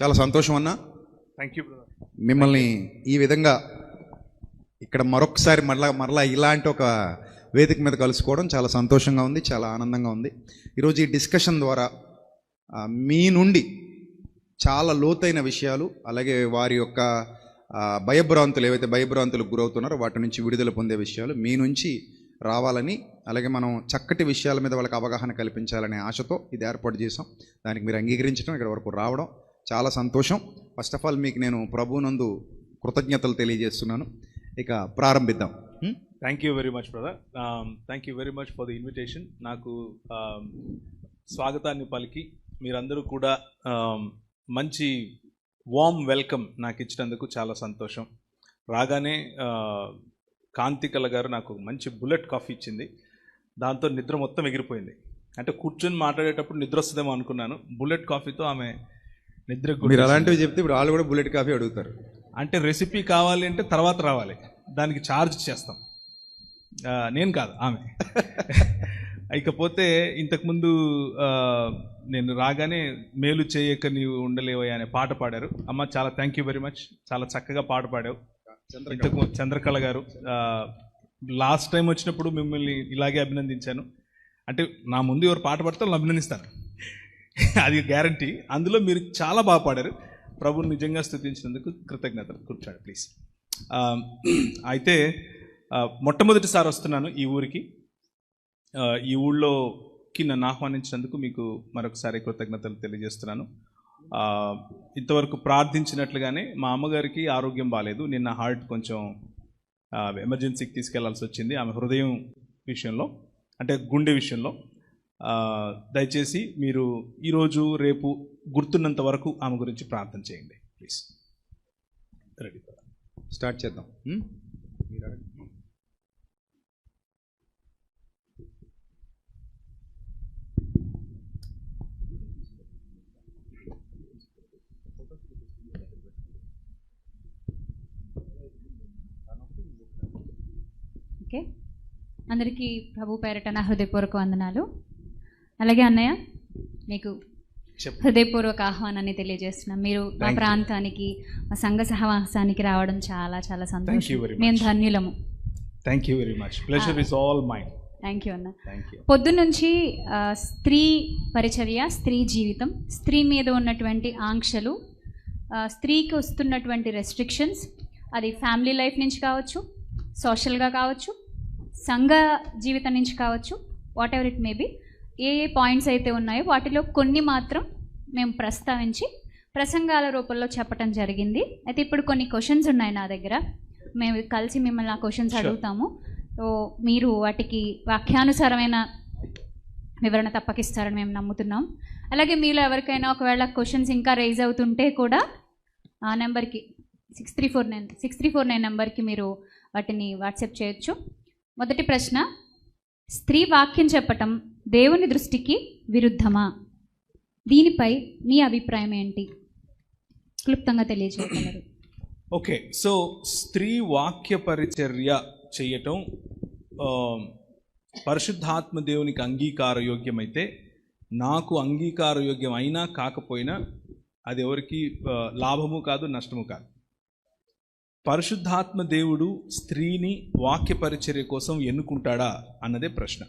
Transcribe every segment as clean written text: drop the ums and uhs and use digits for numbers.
చాలా సంతోషం అన్న. Thank you brother. మిమ్మల్ని ఈ విధంగా ఇక్కడ మరొకసారి మరలా ఇలాంటి ఒక వేదిక మీద కలుసుకోవడం చాలా సంతోషంగా ఉంది, చాలా ఆనందంగా ఉంది. ఈరోజు ఈ డిస్కషన్ ద్వారా మీ నుండి చాలా లోతైన విషయాలు, అలాగే వారి యొక్క భయభ్రాంతులు ఏవైతే భయభ్రాంతులకు గురవుతున్నారో వాటి నుంచి విడుదల పొందే విషయాలు మీ నుంచి రావాలని, అలాగే మనం చక్కటి విషయాల మీద వాళ్ళకి అవగాహన కల్పించాలనే ఆశతో ఇది ఏర్పాటు చేసాం. దానికి మీరు అంగీకరించడం, ఇక్కడ వరకు రావడం చాలా సంతోషం. ఫస్ట్ ఆఫ్ ఆల్ మీకు నేను ప్రభువునందు కృతజ్ఞతలు తెలియజేస్తున్నాను. ఇక ప్రారంభిద్దాం. Thank you very much brother. Thank you very much for the invitation. నాకు స్వాగతాన్ని పలికి మీరందరూ కూడా మంచి వార్మ్ వెల్కమ్ నాకు ఇచ్చినందుకు చాలా సంతోషం. రాగానే కాంతికల గారు నాకు మంచి బుల్లెట్ కాఫీ ఇచ్చింది. దాంతో నిద్ర మొత్తం ఎగిరిపోయింది. అంటే కూర్చొని మాట్లాడేటప్పుడు నిద్ర వస్తుందేమో అనుకున్నాను. బుల్లెట్ కాఫీతో ఆమె నిద్ర. మీరు అలాంటివి చెప్తే ఇప్పుడు వాళ్ళు కూడా బుల్లెట్ కాఫీ అడుగుతారు. అంటే రెసిపీ కావాలి అంటే తర్వాత రావాలి, దానికి ఛార్జ్ చేస్తాం. నేను కాదు, ఆమె. ఇకపోతే ఇంతకుముందు నేను రాగానే మేలు చేయక నీవు ఉండలేవయ్యా అనే పాట పాడారు. అమ్మ చాలా థ్యాంక్ యూ వెరీ మచ్, చాలా చక్కగా పాట పాడావు. ఇంతకు చంద్రకళ గారు లాస్ట్ టైం వచ్చినప్పుడు మిమ్మల్ని ఇలాగే అభినందించాను. అంటే నా ముందు ఎవరు పాట పాడితే వాళ్ళు అభినందిస్తాను, అది గ్యారంటీ. అందులో మీరు చాలా బాగా పాడారు. ప్రభుని నిజంగా స్తుతించినందుకు కృతజ్ఞతలు. కూర్చోండి ప్లీజ్. అయితే మొట్టమొదటిసారి వస్తున్నాను ఈ ఊరికి. ఈ ఊళ్ళోకి నన్ను ఆహ్వానించినందుకు మీకు మరొకసారి కృతజ్ఞతలు తెలియజేస్తున్నాను. ఇంతవరకు ప్రార్థించినట్లుగానే మా అమ్మగారికి ఆరోగ్యం బాగాలేదు. నిన్న హార్ట్ కొంచెం ఎమర్జెన్సీకి తీసుకెళ్లాల్సి వచ్చింది, ఆమె హృదయం విషయంలో, అంటే గుండె విషయంలో. దయచేసి మీరు ఈరోజు రేపు గుర్తున్నంత వరకు ఆమె గురించి ప్రార్థన చేయండి ప్లీజ్. రెడీ, స్టార్ట్ చేద్దాం. ఓకే, అందరికీ ప్రభు పేరట నా హృదయపూర్వక వందనాలు. అలాగే అన్నయ్య, మీకు హృదయపూర్వక ఆహ్వానాన్ని తెలియజేస్తున్నాం. మీరు మా ప్రాంతానికి, మా సంఘ సహవాసానికి రావడం చాలా చాలా సంతోషం. మేము ధన్యులము. Thank you very much. Pleasure is all mine. Thank you అన్న. పొద్దున్నుంచి స్త్రీ పరిచర్య, స్త్రీ జీవితం, స్త్రీ మీద ఉన్నటువంటి ఆంక్షలు, స్త్రీకి వస్తున్నటువంటి రెస్ట్రిక్షన్స్, అది ఫ్యామిలీ లైఫ్ నుంచి కావచ్చు, సోషల్గా కావచ్చు, సంఘ జీవితం నుంచి కావచ్చు, what ever it may be, A points అయితే ఉన్నాయో వాటిలో కొన్ని మాత్రం మేము ప్రస్తావించి ప్రసంగాల రూపంలో చెప్పడం జరిగింది. అయితే ఇప్పుడు కొన్ని క్వశ్చన్స్ ఉన్నాయి నా దగ్గర. మేము కలిసి మిమ్మల్ని ఆ క్వశ్చన్స్ అడుగుతాము. సో మీరు వాటికి వాక్యానుసారమైన వివరణ తప్పకిస్తారని మేము నమ్ముతున్నాం. అలాగే మీలో ఎవరికైనా ఒకవేళ క్వశ్చన్స్ ఇంకా రైజ్ అవుతుంటే కూడా ఆ నెంబర్కి 6349 నెంబర్కి మీరు వాటిని వాట్సాప్ చేయొచ్చు. మొదటి ప్రశ్న, స్త్రీ వాక్యం చెప్పటం దేవుని దృష్టికి విరుద్ధమా? దీనిపై మీ అభిప్రాయం ఏంటి? క్లుప్తంగా తెలియజేయగలరు. ఓకే, సో స్త్రీ వాక్య పరిచర్య చేయటం పరిశుద్ధాత్మ దేవునికి అంగీకారయోగ్యమైతే, నాకు అంగీకారయోగ్యం అయినా కాకపోయినా అది ఎవరికి లాభము కాదు, నష్టము కాదు. పరిశుద్ధాత్మ దేవుడు స్త్రీని వాక్య పరిచర్య కోసం ఎన్నుకుంటాడా అన్నదే ప్రశ్న.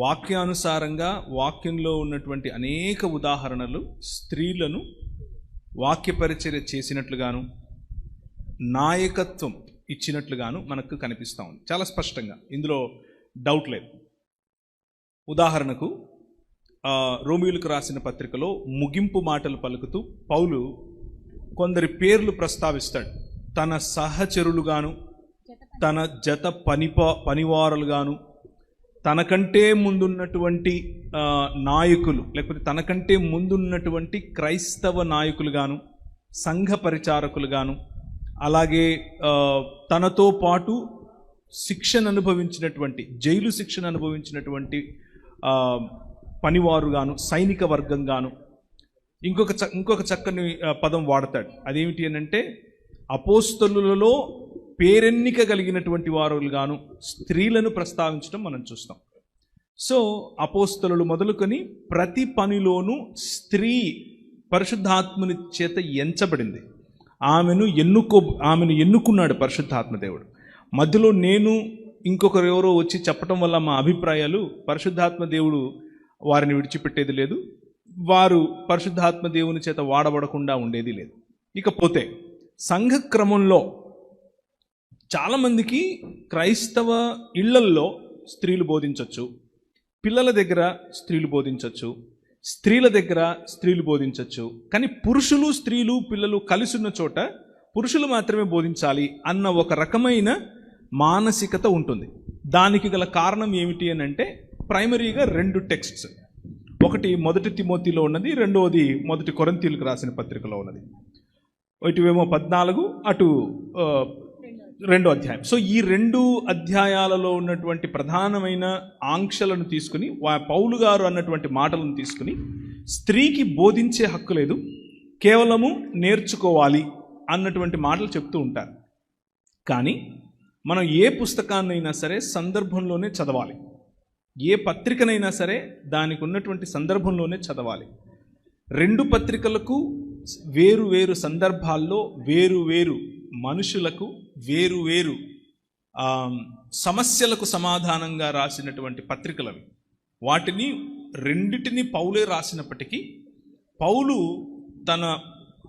వాక్యానుసారంగా వాక్యంలో ఉన్నటువంటి అనేక ఉదాహరణలు స్త్రీలను వాక్య పరిచర్య చేసినట్లుగాను, నాయకత్వం ఇచ్చినట్లుగాను మనకు కనిపిస్తూ ఉంది చాలా స్పష్టంగా. ఇందులో డౌట్ లేదు. ఉదాహరణకు రోమీయులకు రాసిన పత్రికలో ముగింపు మాటలు పలుకుతూ పౌలు కొందరి పేర్లు ప్రస్తావిస్తాడు. తన సహచరులుగాను, తన జత పనివారులుగాను, తనకంటే ముందున్నటువంటి నాయకులు, లేకపోతే తనకంటే ముందున్నటువంటి క్రైస్తవ నాయకులుగాను, సంఘ పరిచారకులుగాను, అలాగే తనతో పాటు శిక్షణ అనుభవించినటువంటి, జైలు శిక్షణ అనుభవించినటువంటి పనివారుగాను, సైనిక వర్గంగాను, ఇంకొక చక్కని పదం వాడతాడు. అదేమిటి అని అంటే, అపోస్తలులలో పేరెన్నిక కలిగినటువంటి వారుగాను స్త్రీలను ప్రస్తావించడం మనం చూస్తాం. సో అపోస్తలులు మొదలుకొని ప్రతి పనిలోనూ స్త్రీ పరిశుద్ధాత్మని చేత ఎంచబడింది. ఆమెను ఎన్నుకున్నాడు పరిశుద్ధాత్మ దేవుడు. మధ్యలో నేను ఇంకొకరు ఎవరో వచ్చి చెప్పడం వల్ల మా అభిప్రాయాలు, పరిశుద్ధాత్మ దేవుడు వారిని విడిచిపెట్టేది లేదు, వారు పరిశుద్ధాత్మ దేవుని చేత వాడబడకుండా ఉండేది లేదు. ఇకపోతే సంఘ క్రమంలో చాలామందికి క్రైస్తవ ఇళ్లల్లో స్త్రీలు బోధించవచ్చు, పిల్లల దగ్గర స్త్రీలు బోధించవచ్చు, స్త్రీల దగ్గర స్త్రీలు బోధించవచ్చు. కానీ పురుషులు స్త్రీలు పిల్లలు కలిసి ఉన్న చోట పురుషులు మాత్రమే బోధించాలి అన్న ఒక రకమైన మానసికత ఉంటుంది. దానికి గల కారణం ఏమిటి అని అంటే ప్రైమరీగా 2 టెక్స్ట్స్. ఒకటి 1 తిమోతిలో ఉన్నది, రెండవది 1 కొరింథీయులకు రాసిన పత్రికలో ఉన్నది. ఇటువేమో 14, అటు 2వ అధ్యాయం. సో ఈ 2 అధ్యాయాలలో ఉన్నటువంటి ప్రధానమైన ఆంక్షలను తీసుకుని పౌలు గారు అన్నటువంటి మాటలను తీసుకుని స్త్రీకి బోధించే హక్కు లేదు, కేవలము నేర్చుకోవాలి అన్నటువంటి మాటలు చెప్తూ ఉంటారు. కానీ మనం ఏ పుస్తకాన్నైనా సరే సందర్భంలోనే చదవాలి, ఏ పత్రికనైనా సరే దానికి ఉన్నటువంటి సందర్భంలోనే చదవాలి. 2 పత్రికలకు వేరు వేరు సందర్భాల్లో వేరు వేరు మనుషులకు వేరు వేరు సమస్యలకు సమాధానంగా రాసినటువంటి పత్రికలవి. వాటిని రెండిటిని పౌలే రాసినప్పటికీ పౌలు తన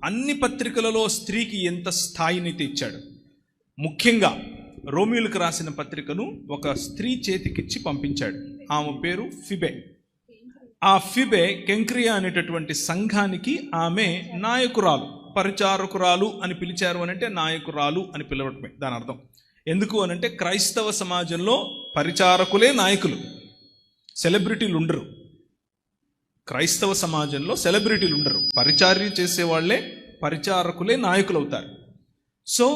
అన్ని పత్రికలలో స్త్రీకి ఎంత స్థాయిని ఇచ్చాడు. ముఖ్యంగా రోమియోలకు రాసిన పత్రికను ఒక స్త్రీ చేతికిచ్చి పంపించాడు. ఆమె పేరు ఫిబే. ఆ ఫిబే కెంక్రియా అనేటటువంటి సంఘానికి ఆమె నాయకురాలు, పరిచారకురాలు అని పిలిచారు అనంటే నాయకురాలు అని పిలవటమే దాని అర్థం. ఎందుకు అనంటే క్రైస్తవ సమాజంలో పరిచారకులే నాయకులు, సెలబ్రిటీలు ఉండరు. క్రైస్తవ సమాజంలో సెలబ్రిటీలు ఉండరు, పరిచార్య చేసేవాళ్లే పరిచారకులే నాయకులు అవుతారు. సో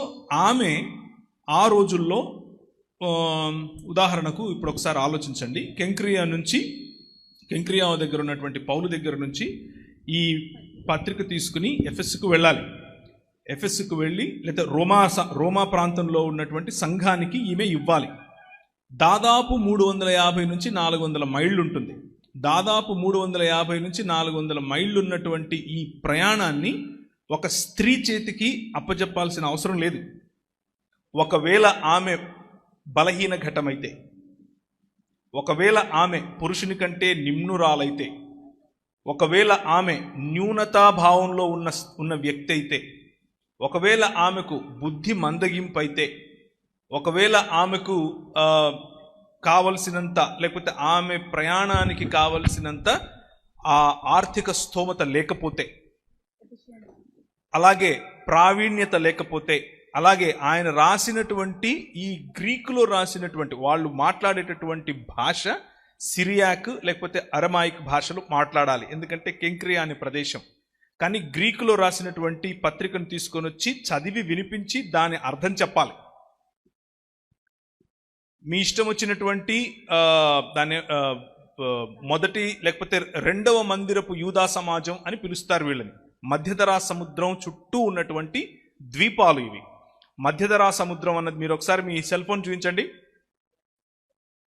ఆమె ఆ రోజుల్లో ఉదాహరణకు ఇప్పుడు ఒకసారి ఆలోచించండి, కెంక్రియా దగ్గర ఉన్నటువంటి పౌలు దగ్గర నుంచి ఈ పత్రిక తీసుకుని ఎఫెస్కు వెళ్ళాలి. ఎఫెస్కు వెళ్ళి లేదా రోమా ప్రాంతంలో ఉన్నటువంటి సంఘానికి ఈమె ఇవ్వాలి. దాదాపు 350 నుంచి 400 మైళ్ళు ఉంటుంది. దాదాపు 350 నుంచి 400 మైళ్ళు ఉన్నటువంటి ఈ ప్రయాణాన్ని ఒక స్త్రీ చేతికి అప్పజెప్పాల్సిన అవసరం లేదు. ఒకవేళ ఆమె బలహీన ఘటమైతే, ఒకవేళ ఆమె పురుషుని కంటే నిమ్నురాలైతే, ఒకవేళ ఆమె న్యూనతాభావంలో ఉన్న వ్యక్తి అయితే, ఒకవేళ ఆమెకు బుద్ధి మందగింపు అయితే, ఒకవేళ ఆమెకు కావలసినంత లేకపోతే ఆమె ప్రయాణానికి కావలసినంత ఆ ఆర్థిక స్థోమత లేకపోతే, అలాగే ప్రావీణ్యత లేకపోతే, అలాగే ఆయన రాసినటువంటి ఈ గ్రీకులో రాసినటువంటి వాళ్ళు మాట్లాడేటటువంటి భాష సిరియాక్ లేకపోతే అరమాయిక్ భాషలు మాట్లాడాలి, ఎందుకంటే కెంక్రియా అనే ప్రదేశం. కానీ గ్రీకులో రాసినటువంటి పత్రికను తీసుకొని వచ్చి చదివి వినిపించి దాని అర్థం చెప్పాలి. మీ ఇష్టం వచ్చినటువంటి దాని మొదటి లేకపోతే 2వ మందిరపు యూదా సమాజం అని పిలుస్తారు వీళ్ళని. మధ్యధరా సముద్రం చుట్టూ ఉన్నటువంటి ద్వీపాలు ఇవి. మధ్యధరా సముద్రం అన్నది మీరు ఒకసారి మీ సెల్ ఫోన్ చూపించండి.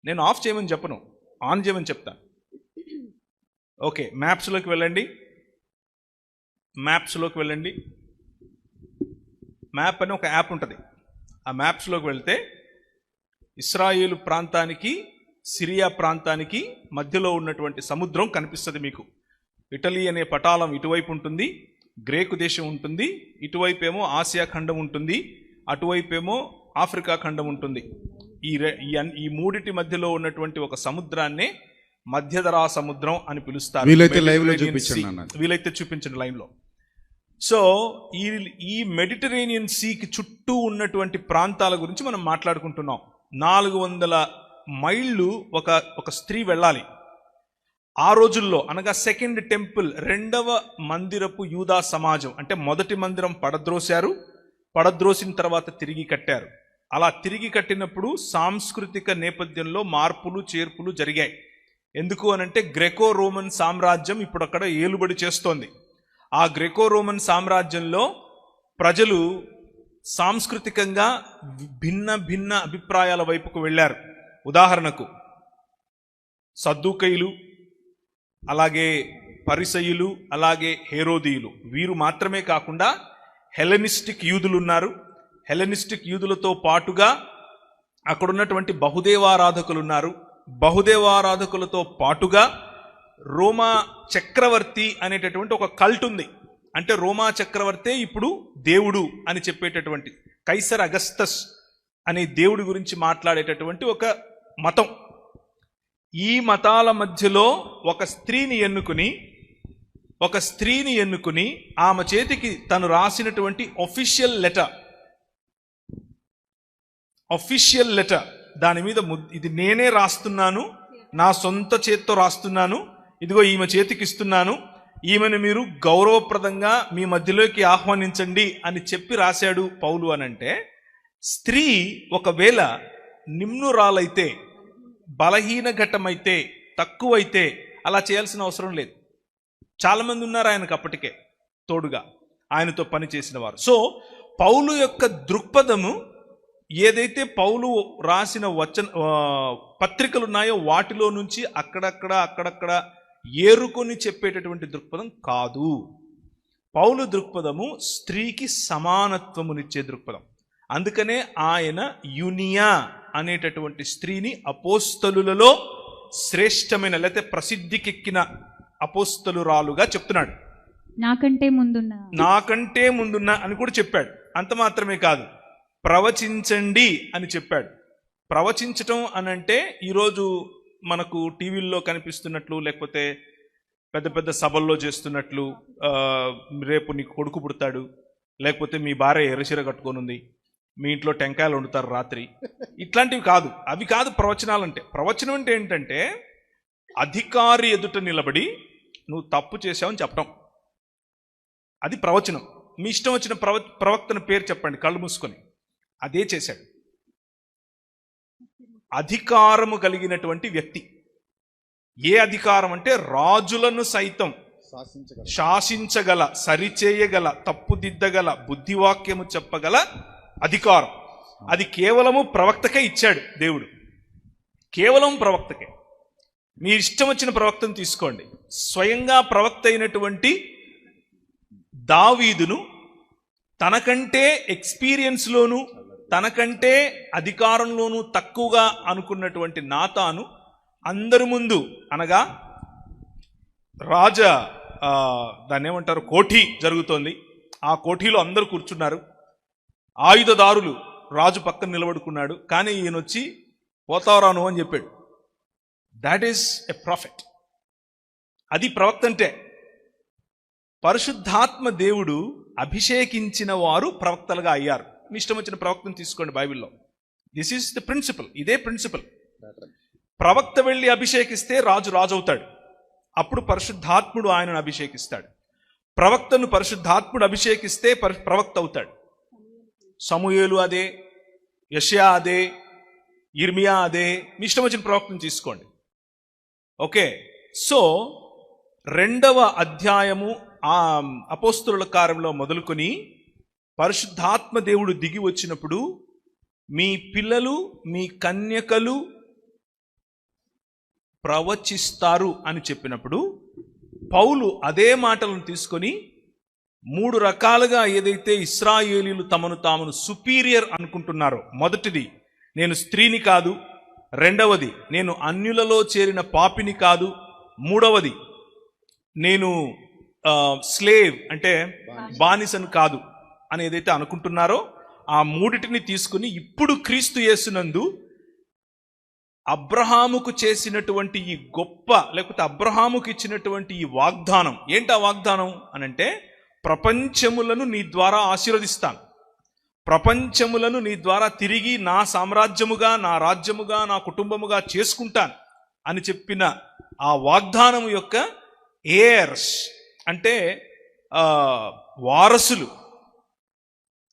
నేను ఆఫ్ చేయమని చెప్పను, ఆన్ చేయమని చెప్తా. ఓకే, మ్యాప్స్లోకి వెళ్ళండి. మ్యాప్ అని ఒక యాప్ ఉంటుంది. ఆ మ్యాప్స్లోకి వెళ్తే ఇస్రాయేలు ప్రాంతానికి సిరియా ప్రాంతానికి మధ్యలో ఉన్నటువంటి సముద్రం కనిపిస్తుంది మీకు. ఇటలీ అనే పటాలం ఇటువైపు ఉంటుంది, గ్రేకు దేశం ఉంటుంది, ఇటువైపు ఏమో ఆసియా ఖండం ఉంటుంది, అటువైపేమో ఆఫ్రికా ఖండం ఉంటుంది. ఈ మూడిటి మధ్యలో ఉన్నటువంటి ఒక సముద్రాన్నే మధ్యధరా సముద్రం అని పిలుస్తారు. వీలైతే చూపించండి లైవ్లో. సో ఈ మెడిటరేనియన్ సీకి చుట్టూ ఉన్నటువంటి ప్రాంతాల గురించి మనం మాట్లాడుకుంటున్నాం. 400 మైళ్ళు ఒక స్త్రీ వెళ్ళాలి. ఆ రోజుల్లో అనగా సెకండ్ టెంపుల్, 2వ మందిరపు యూదా సమాజం అంటే మొదటి మందిరం పడద్రోసిన తర్వాత తిరిగి కట్టారు. అలా తిరిగి కట్టినప్పుడు సాంస్కృతిక నేపథ్యంలో మార్పులు చేర్పులు జరిగాయి. ఎందుకు అనంటే గ్రెకో రోమన్ సామ్రాజ్యం ఇప్పుడు అక్కడ ఏలుబడి చేస్తోంది. ఆ గ్రెకో రోమన్ సామ్రాజ్యంలో ప్రజలు సాంస్కృతికంగా భిన్న అభిప్రాయాల వైపుకు వెళ్ళారు. ఉదాహరణకు సద్దూకైలు, అలాగే పరిసయ్యులు, అలాగే హేరోదీయులు, వీరు మాత్రమే కాకుండా హెలెనిస్టిక్ యూదులు ఉన్నారు. హెలెనిస్టిక్ యూదులతో పాటుగా అక్కడ ఉన్నటువంటి బహుదేవారాధకులు ఉన్నారు. బహుదేవారాధకులతో పాటుగా రోమా చక్రవర్తి అనేటటువంటి ఒక కల్ట్ ఉంది. అంటే రోమా చక్రవర్తే ఇప్పుడు దేవుడు అని చెప్పేటటువంటి, కైసర్ అగస్తస్ అనే దేవుడి గురించి మాట్లాడేటటువంటి ఒక మతం. ఈ మతాల మధ్యలో ఒక స్త్రీని ఎన్నుకుని ఆమె చేతికి తను రాసినటువంటి ఒఫిషియల్ లెటర్, దాని మీద ఇది నేనే రాస్తున్నాను, నా సొంత చేత్తో రాస్తున్నాను, ఇదిగో ఈమె చేతికి ఇస్తున్నాను, ఈమెను మీరు గౌరవప్రదంగా మీ మధ్యలోకి ఆహ్వానించండి అని చెప్పి రాశాడు పౌలు. అనంటే స్త్రీ ఒకవేళ నిమ్నురాలైతే, బలహీన ఘట్టమైతే, తక్కువైతే అలా చేయాల్సిన అవసరం లేదు. చాలామంది ఉన్నారు ఆయనకు అప్పటికే తోడుగా ఆయనతో పనిచేసిన వారు. సో పౌలు యొక్క దృక్పథము, ఏదైతే పౌలు రాసిన పత్రికలు ఉన్నాయో వాటిలో నుంచి అక్కడక్కడ ఏరుకొని చెప్పేటటువంటి దృక్పథం కాదు. పౌలు దృక్పథము స్త్రీకి సమానత్వమునిచ్చే దృక్పథం. అందుకనే ఆయన యునియా అనేటటువంటి స్త్రీని అపోస్తలులలో శ్రేష్టమైన, లేకపోతే ప్రసిద్ధికెక్కిన అపోస్తలురాలుగా చెప్తున్నాడు. నాకంటే ముందున్న అని కూడా చెప్పాడు. అంత మాత్రమే కాదు, ప్రవచించండి అని చెప్పాడు. ప్రవచించటం అనంటే ఈరోజు మనకు టీవీల్లో కనిపిస్తున్నట్లు, లేకపోతే పెద్ద పెద్ద సభల్లో చేస్తున్నట్లు, రేపు నీకు కొడుకు పుడతాడు, లేకపోతే మీ భార్య ఎర్రచీర కట్టుకొనుంది, మీ ఇంట్లో టెంకాయలు వండుతారు రాత్రి, ఇట్లాంటివి కాదు. అవి కాదు ప్రవచనాలంటే. ప్రవచనం అంటే ఏంటంటే అధికారి ఎదుట నిలబడి నువ్వు తప్పు చేసావని చెప్పటం, అది ప్రవచనం. మీ ఇష్టం వచ్చిన ప్రవక్తన పేరు చెప్పండి కళ్ళు మూసుకొని, అదే చేశాడు. అధికారము కలిగినటువంటి వ్యక్తి. ఏ అధికారం అంటే రాజులను సైతం శాసించగల, సరిచేయగల, తప్పుదిద్దగల, బుద్ధివాక్యము చెప్పగల అధికారం. అది కేవలము ప్రవక్తకే ఇచ్చాడు దేవుడు, కేవలం ప్రవక్తకే. మీ ఇష్టం వచ్చిన ప్రవక్తను తీసుకోండి. స్వయంగా ప్రవక్త అయినటువంటి దావీదును తనకంటే ఎక్స్పీరియన్స్లోను, తనకంటే అధికారంలోనూ తక్కువగా అనుకున్నటువంటి నాతాను అందరి ముందు, అనగా దాన్ని ఏమంటారు, కోఠి జరుగుతోంది. ఆ కోఠీలో అందరూ కూర్చున్నారు. ఆయుధదారులు రాజు పక్కన నిలబడుకున్నాడు. కానీ ఈయన వచ్చి పోతావరాను అని చెప్పాడు. That is a profit. అది ప్రవక్త అంటే. పరిశుద్ధాత్మ దేవుడు అభిషేకించిన వారు ప్రవక్తలుగా అయ్యారు. మీ ఇష్టం వచ్చిన ప్రవక్తను తీసుకోండి బైబిల్లో. This is the principle. ఇదే ప్రిన్సిపల్. ప్రవక్త వెళ్ళి అభిషేకిస్తే రాజు అవుతాడు. అప్పుడు పరిశుద్ధాత్ముడు ఆయనను అభిషేకిస్తాడు. ప్రవక్తను పరిశుద్ధాత్ముడు అభిషేకిస్తే ప్రవక్త అవుతాడు. సమూయేలు అదే, యెషయా అదే, ఇర్మియా అదే. మీ ఇష్టం వచ్చిన ప్రవక్తను తీసుకోండి. ఓకే. సో 2వ అధ్యాయము ఆ అపోస్తలుల కార్యంలో మొదలుకొని పరిశుద్ధాత్మ దేవుడు దిగి వచ్చినప్పుడు మీ పిల్లలు, మీ కన్యకలు ప్రవచిస్తారు అని చెప్పినప్పుడు పౌలు అదే మాటలను తీసుకొని 3 రకాలుగా ఏదైతే ఇశ్రాయేలీయులు తమను తామును సుపీరియర్ అనుకుంటున్నారో, మొదటిది నేను స్త్రీని కాదు, రెండవది నేను అన్యులలో చేరిన పాపిని కాదు, మూడవది నేను స్లేవ్ అంటే బానిసను కాదు అని ఏదైతే అనుకుంటున్నారో ఆ మూడిటిని తీసుకుని ఇప్పుడు క్రీస్తు యేసునందు అబ్రహాముకు చేసినటువంటి ఈ గొప్ప, లేకపోతే అబ్రహాముకు ఇచ్చినటువంటి ఈ వాగ్దానం. ఏంటా వాగ్దానం అనంటే, ప్రపంచములను నీ ద్వారా ఆశీర్వదిస్తాను, ప్రపంచములను నీ ద్వారా తిరిగి నా సామ్రాజ్యముగా, నా రాజ్యముగా, నా కుటుంబముగా చేసుకుంటాను అని చెప్పిన ఆ వాగ్దానము యొక్క ఎయిర్స్ అంటే వారసులు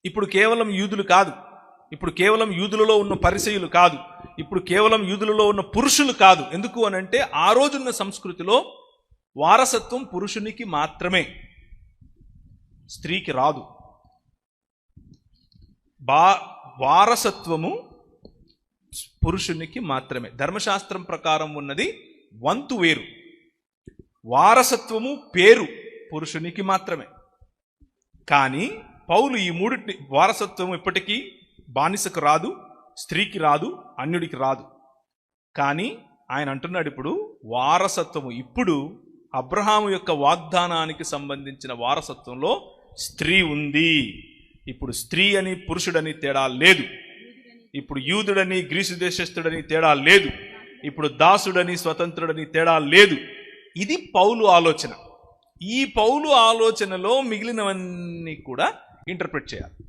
ఇప్పుడు కేవలం యూదులు కాదు, ఇప్పుడు కేవలం యూదులలో ఉన్న పరిసయ్యులు కాదు, ఇప్పుడు కేవలం యూదులలో ఉన్న పురుషులు కాదు. ఎందుకు అనంటే ఆ రోజున్న సంస్కృతిలో వారసత్వం పురుషునికి మాత్రమే, స్త్రీకి రాదు. వారసత్వము పురుషునికి మాత్రమే. ధర్మశాస్త్రం ప్రకారం ఉన్నది వంతు వేరు. వారసత్వము పేరు పురుషునికి మాత్రమే. కానీ పౌలు ఈ మూడిటి వారసత్వం ఇప్పటికీ బానిసకు రాదు, స్త్రీకి రాదు, అన్యుడికి రాదు. కానీ ఆయన అంటున్నాడు ఇప్పుడు వారసత్వము, ఇప్పుడు అబ్రహాము యొక్క వాగ్దానానికి సంబంధించిన వారసత్వంలో స్త్రీ ఉంది. ఇప్పుడు స్త్రీ అని పురుషుడని తేడా లేదు. ఇప్పుడు యూదుడని గ్రీసు దేశస్థుడని తేడా లేదు. ఇప్పుడు దాసుడని స్వతంత్రుడని తేడా లేదు. ఇది పౌలు ఆలోచన. ఈ పౌలు ఆలోచనలో మిగిలినవన్నీ కూడా ఇంటర్ప్రిట్ చేయాలి.